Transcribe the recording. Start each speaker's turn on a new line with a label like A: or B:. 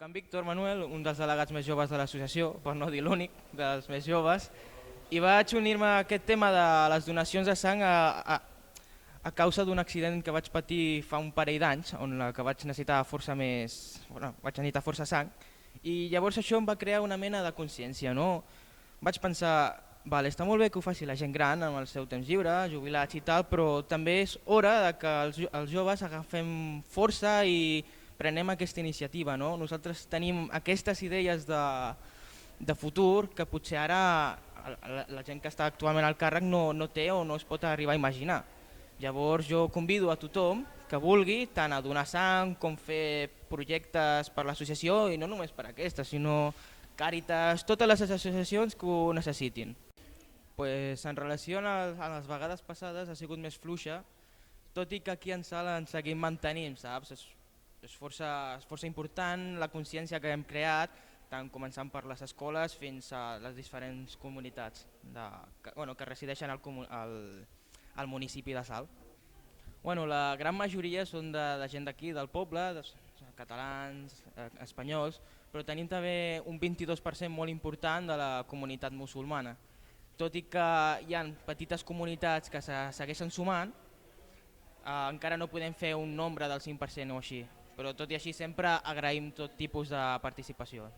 A: Em Víctor Manuel, un dels delegats més joves de l'associació, per no dir l'únic, dels més joves, i vaig unir-me a aquest tema de les donacions de sang a causa d'un accident que vaig patir fa un parell d'anys, on la que vaig necessitar vaig necessitar força sang, i llavors això em va crear una mena de consciència, no? Vaig pensar, vale, està molt bé que ho faci la gent gran amb el seu temps lliure, jubilats i tal, però també és hora de que els joves agafem força i prenem aquesta iniciativa, no? Nosaltres tenim aquestes idees de futur que potser ara la gent que està actualment al càrrec no té o no es pot arribar a imaginar. Llavors jo convido a tothom que vulgui tant a donar sang com fer projectes per l'associació, i no només per aquesta, sinó Càritas, totes les associacions que ho necessitin. Pues, en relació a les vegades passades ha sigut més fluixa, tot i que aquí en sala ens seguim mantenint, saps? És força important la consciència que hem creat, tant començant per les escoles fins a les diferents comunitats que resideixen al municipi de Salt. La gran majoria són de gent d'aquí, del poble, catalans, espanyols, però tenim també un 22% molt important de la comunitat musulmana. Tot i que hi ha petites comunitats que se segueixen sumant, encara no podem fer un nombre del 5% o així, però tot i així sempre agraïm tot tipus de participació.